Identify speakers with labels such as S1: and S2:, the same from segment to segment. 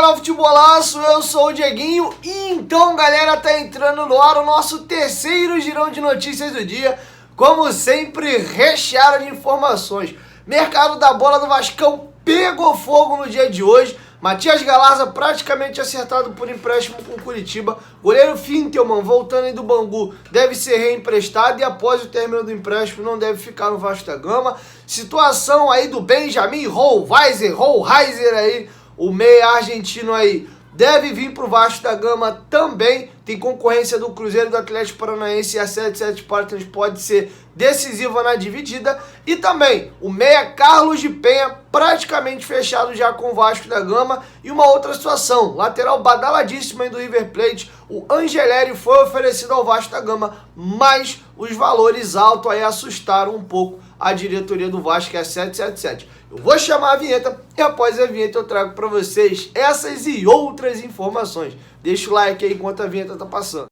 S1: canal Futebolaço, eu sou o Dieguinho e então, galera, tá entrando no ar o nosso terceiro girão de notícias do dia, como sempre, recheado de informações. Mercado da bola do Vascão pegou fogo no dia de hoje. Matias Galarza praticamente acertado por empréstimo com Curitiba. Goleiro Fintelman, voltando aí do Bangu, deve ser reemprestado e após o término do empréstimo não deve ficar no Vasco da Gama. Situação aí do Benjamin Hohlheiser aí, o meia argentino aí, deve vir para o Vasco da Gama também. Tem concorrência do Cruzeiro e do Atlético Paranaense e a 77 Partners pode ser decisiva na dividida. E também o meia Carlos de Penha praticamente fechado já com o Vasco da Gama. E uma outra situação, lateral badaladíssimo aí do River Plate, o Angeleri foi oferecido ao Vasco da Gama, mas os valores altos aí assustaram um pouco a diretoria do Vasco, que é a 777. Eu vou chamar a vinheta e após a vinheta eu trago para vocês essas e outras informações. Deixa o like aí enquanto a vinheta tá passando.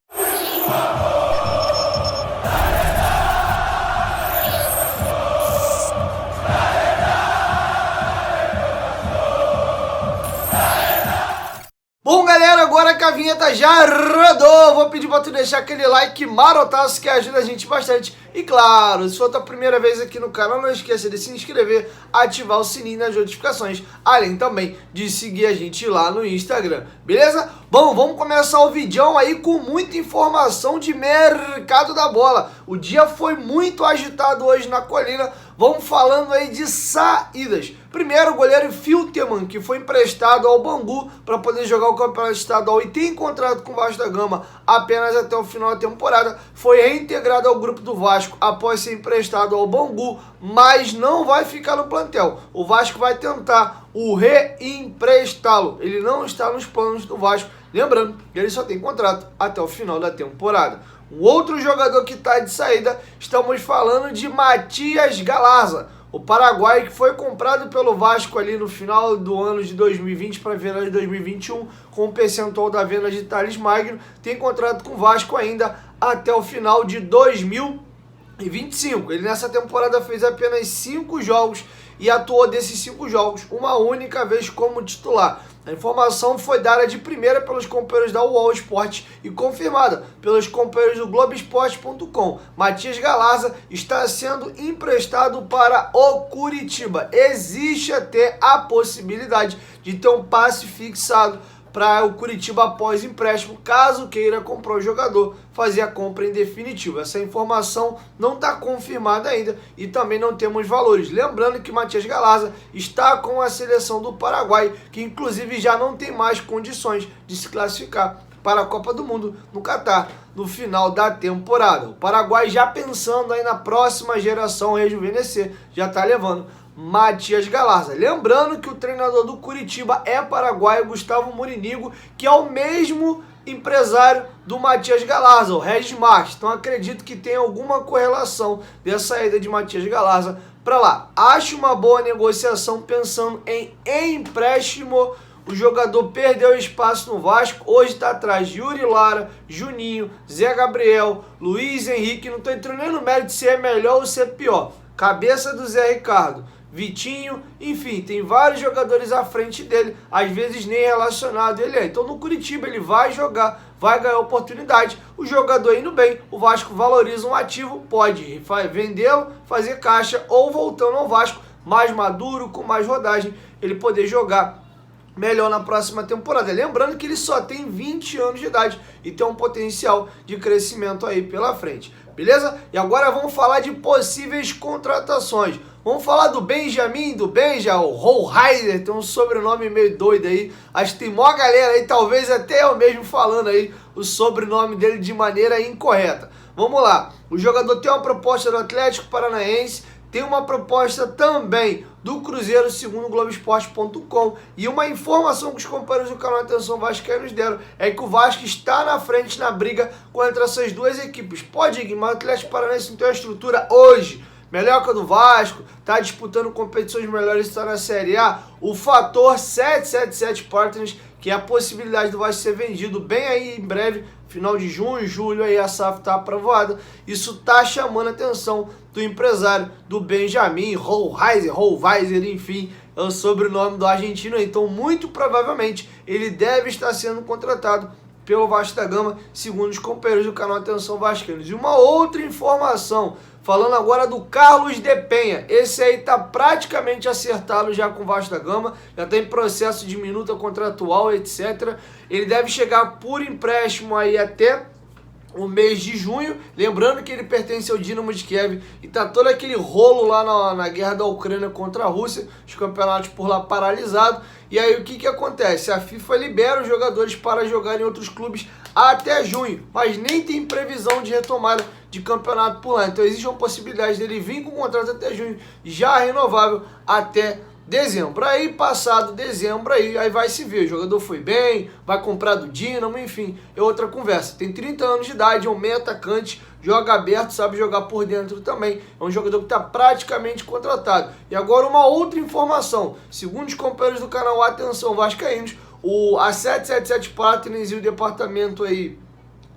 S1: Bom, galera, agora que a vinheta já rodou, vou pedir para tu deixar aquele like marotaço que ajuda a gente bastante. E claro, se for a tua primeira vez aqui no canal, não esqueça de se inscrever, ativar o sininho nas notificações, além também de seguir a gente lá no Instagram, beleza? Bom, vamos começar o vídeo aí com muita informação de mercado da bola. O dia foi muito agitado hoje na Colina, vamos falando aí de saídas. Primeiro, o goleiro Fintelman, que foi emprestado ao Bangu para poder jogar o Campeonato Estadual e tem contrato com o Vasco da Gama apenas até o final da temporada, foi reintegrado ao grupo do Vasco após ser emprestado ao Bangu, mas não vai ficar no plantel. O Vasco vai tentar o reemprestá-lo. Ele não está nos planos do Vasco. Lembrando que ele só tem contrato até o final da temporada. Um outro jogador que está de saída, estamos falando de Matias Galarza, o paraguaio que foi comprado pelo Vasco ali no final do ano de 2020 para a venda de 2021, com o percentual da venda de Thales Magno, tem contrato com o Vasco ainda até o final de 2025. Ele nessa temporada fez apenas 5 jogos e atuou desses 5 jogos uma única vez como titular. A informação foi dada de primeira pelos companheiros da UOL Esporte e confirmada pelos companheiros do Globoesporte.com. Matias Galarza está sendo emprestado para o Curitiba. Existe até a possibilidade de ter um passe fixado para o Curitiba após empréstimo, caso queira comprar o jogador, fazer a compra em definitivo. Essa informação não está confirmada ainda e também não temos valores. Lembrando que Matias Galarza está com a seleção do Paraguai, que inclusive já não tem mais condições de se classificar para a Copa do Mundo no Catar no final da temporada. O Paraguai já pensando aí na próxima geração rejuvenescer, já está levando Matias Galarza. Lembrando que o treinador do Curitiba é paraguaio, Gustavo Murinigo, que é o mesmo empresário do Matias Galarza, o Regis Marques. Então acredito que tem alguma correlação dessa saída de Matias Galarza para lá. Acho uma boa negociação pensando em empréstimo. O jogador perdeu espaço no Vasco, hoje está atrás de Yuri Lara, Juninho, Zé Gabriel, Luiz Henrique. Não estou entrando nem no mérito de se é melhor ou se é pior. Cabeça do Zé Ricardo, Vitinho, enfim, tem vários jogadores à frente dele, às vezes nem relacionado ele é. Então no Curitiba ele vai jogar, vai ganhar oportunidade, o jogador indo bem, o Vasco valoriza um ativo, pode vendê-lo, fazer caixa ou voltando ao Vasco, mais maduro, com mais rodagem, ele poder jogar melhor na próxima temporada. Lembrando que ele só tem 20 anos de idade e tem um potencial de crescimento aí pela frente, beleza? E agora vamos falar de possíveis contratações. Vamos falar do Benjamin, o Hohlheiser, tem um sobrenome meio doido aí. Acho que tem maior galera aí, talvez até eu mesmo falando aí o sobrenome dele de maneira incorreta. Vamos lá, o jogador tem uma proposta do Atlético Paranaense, tem uma proposta também do Cruzeiro, segundo o Globoesporte.com. E uma informação que os companheiros do canal Atenção Vascaíno nos deram é que o Vasco está na frente na briga contra essas duas equipes. Pode ir, mas o Atlético Paranaense não tem uma estrutura hoje melhor que a do Vasco, está disputando competições melhores, está na Série A. O fator 777 Partners, que é a possibilidade do Vasco ser vendido bem aí em breve, final de junho, julho, aí a SAF está aprovada. Isso está chamando a atenção do empresário, do Benjamin Hohlheiser, enfim, é o sobrenome do argentino, então muito provavelmente ele deve estar sendo contratado pelo Vasco da Gama, segundo os companheiros do canal Atenção Vascaínos. E uma outra informação, falando agora do Carlos de Penha, esse aí tá praticamente acertado já com o Vasco da Gama, já está em processo de minuta contratual, etc. Ele deve chegar por empréstimo aí até o mês de junho, lembrando que ele pertence ao Dinamo de Kiev e tá todo aquele rolo lá na guerra da Ucrânia contra a Rússia, os campeonatos por lá paralisados. E aí o que acontece? A FIFA libera os jogadores para jogar em outros clubes até junho, mas nem tem previsão de retomada de campeonato por lá. Então existe uma possibilidade dele vir com o contrato até junho, já renovável até dezembro. Aí, passado dezembro, aí vai se ver. O jogador foi bem, vai comprar do Dinamo, enfim, é outra conversa. Tem 30 anos de idade, é um meio atacante, joga aberto, sabe jogar por dentro também. É um jogador que está praticamente contratado. E agora uma outra informação. Segundo os companheiros do canal Atenção Vascaínos, a 777 Partners e o departamento aí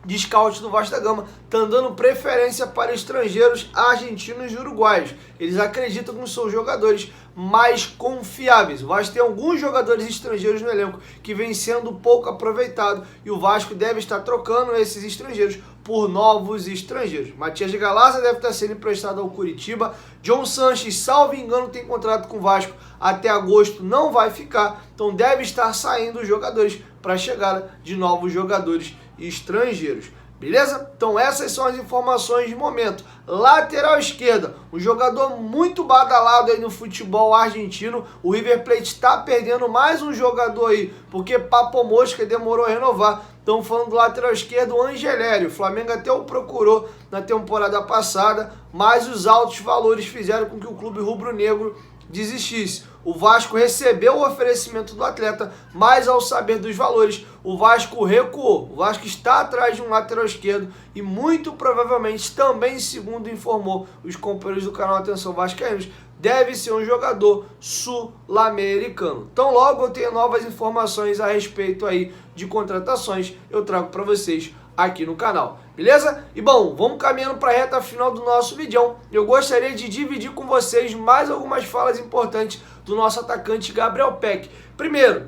S1: de scout do Vasco da Gama estão dando preferência para estrangeiros argentinos e uruguaios. Eles acreditam que são jogadores mais confiáveis. O Vasco tem alguns jogadores estrangeiros no elenco que vem sendo pouco aproveitado e o Vasco deve estar trocando esses estrangeiros por novos estrangeiros. Matias de Galarza deve estar sendo emprestado ao Curitiba. John Sanches, salvo engano, tem contrato com o Vasco até agosto, não vai ficar. Então deve estar saindo os jogadores para a chegada de novos jogadores estrangeiros. Beleza? Então essas são as informações de momento. Lateral esquerda, um jogador muito badalado aí no futebol argentino. O River Plate está perdendo mais um jogador aí, porque Papo Mosca demorou a renovar. Estamos falando do lateral esquerdo, o Angelério. O Flamengo até o procurou na temporada passada, mas os altos valores fizeram com que o clube rubro-negro desistisse. O Vasco recebeu o oferecimento do atleta, mas ao saber dos valores, o Vasco recuou. O Vasco está atrás de um lateral esquerdo e muito provavelmente também, segundo informou os companheiros do canal Atenção Vascaínos, deve ser um jogador sul-americano. Então logo eu tenho novas informações a respeito aí de contratações, eu trago para vocês aqui no canal, beleza? E bom, vamos caminhando para a reta final do nosso vídeo. Eu gostaria de dividir com vocês mais algumas falas importantes do nosso atacante Gabriel Peck. Primeiro,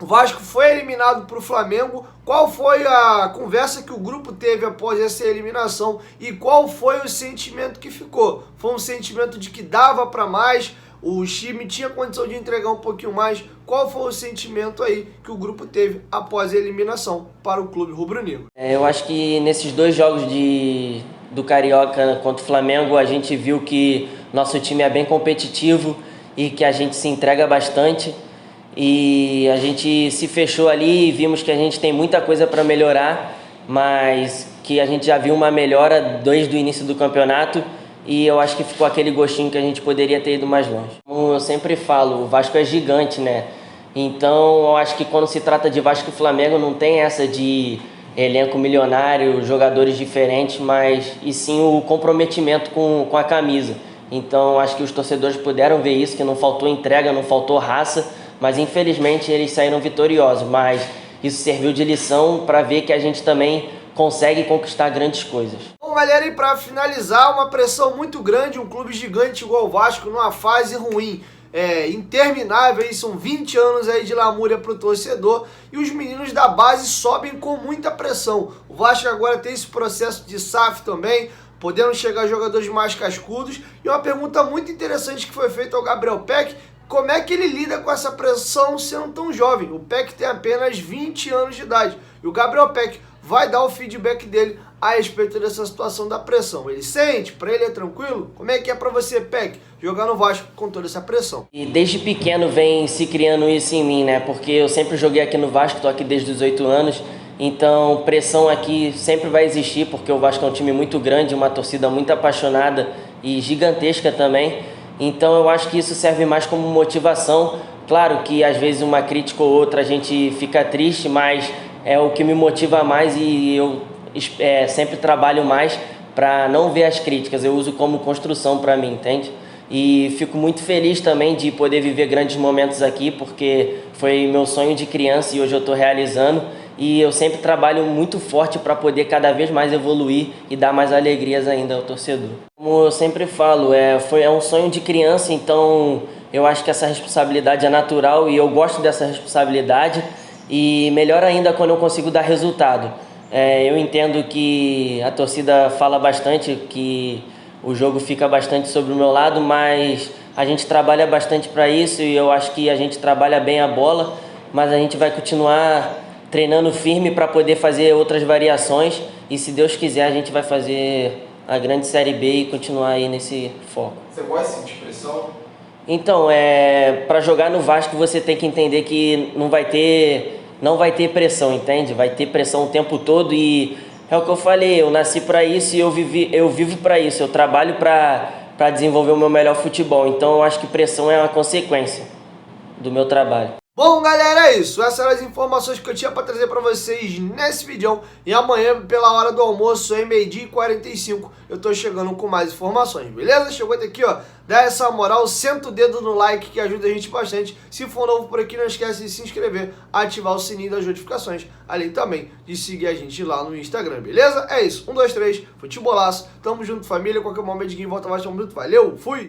S1: o Vasco foi eliminado para o Flamengo. Qual foi a conversa que o grupo teve após essa eliminação e qual foi o sentimento que ficou? Foi um sentimento de que dava para mais, o time tinha condição de entregar um pouquinho mais. Qual foi o sentimento aí que o grupo teve após a eliminação para o clube rubro-negro?
S2: Eu acho que nesses dois jogos do Carioca contra o Flamengo, a gente viu que nosso time é bem competitivo e que a gente se entrega bastante. E a gente se fechou ali e vimos que a gente tem muita coisa para melhorar, mas que a gente já viu uma melhora desde o início do campeonato. E eu acho que ficou aquele gostinho que a gente poderia ter ido mais longe. Como eu sempre falo, o Vasco é gigante, né? Então eu acho que quando se trata de Vasco e Flamengo não tem essa de elenco milionário, jogadores diferentes, mas e sim o comprometimento com a camisa. Então eu acho que os torcedores puderam ver isso, que não faltou entrega, não faltou raça, mas infelizmente eles saíram vitoriosos. Mas isso serviu de lição para ver que a gente também consegue conquistar grandes coisas.
S1: Bom, galera, e para finalizar, uma pressão muito grande, um clube gigante igual o Vasco numa fase ruim, interminável, aí são 20 anos aí de lamúria para o torcedor e os meninos da base sobem com muita pressão. O Vasco agora tem esse processo de SAF também, podendo chegar jogadores mais cascudos. E uma pergunta muito interessante que foi feita ao Gabriel Peck: como é que ele lida com essa pressão sendo tão jovem? O Peck tem apenas 20 anos de idade e o Gabriel Peck vai dar o feedback dele a respeito dessa situação da pressão. Ele sente? Para ele é tranquilo? Como é que é para você, Peck, jogar no Vasco com toda essa pressão?
S2: E desde pequeno vem se criando isso em mim, né? Porque eu sempre joguei aqui no Vasco, tô aqui desde os 8 anos. Então pressão aqui sempre vai existir, porque o Vasco é um time muito grande, uma torcida muito apaixonada e gigantesca também. Então eu acho que isso serve mais como motivação. Claro que às vezes uma crítica ou outra a gente fica triste, mas é o que me motiva mais e eu sempre trabalho mais para não ver as críticas. Eu uso como construção para mim, entende? E fico muito feliz também de poder viver grandes momentos aqui, porque foi meu sonho de criança e hoje eu estou realizando. E eu sempre trabalho muito forte para poder cada vez mais evoluir e dar mais alegrias ainda ao torcedor. Como eu sempre falo, é um sonho de criança, então Eu acho que essa responsabilidade é natural e eu gosto dessa responsabilidade, e melhor ainda quando eu consigo dar resultado. Eu entendo que a torcida fala bastante, que o jogo fica bastante sobre o meu lado, mas a gente trabalha bastante para isso e eu acho que a gente trabalha bem a bola, mas a gente vai continuar treinando firme para poder fazer outras variações e, se Deus quiser, a gente vai fazer a grande Série B e continuar aí nesse foco.
S1: Você gosta de sentir pressão?
S2: Então, para jogar no Vasco você tem que entender que não vai ter pressão, entende? Vai ter pressão o tempo todo e é o que eu falei, eu nasci para isso e eu vivo para isso, eu trabalho para desenvolver o meu melhor futebol, então eu acho que pressão é uma consequência do meu trabalho.
S1: Bom, galera, é isso. Essas eram as informações que eu tinha para trazer para vocês nesse vídeo. E amanhã, pela hora do almoço, em 12h45, eu tô chegando com mais informações, beleza? Chegou até aqui, ó, dá essa moral, senta o dedo no like que ajuda a gente bastante. Se for novo por aqui, não esquece de se inscrever, ativar o sininho das notificações, além também de seguir a gente lá no Instagram, beleza? É isso. 1, 2, 3, futebolaço. Tamo junto, família. Qualquer momento de volta mais, tamo junto. Valeu, fui!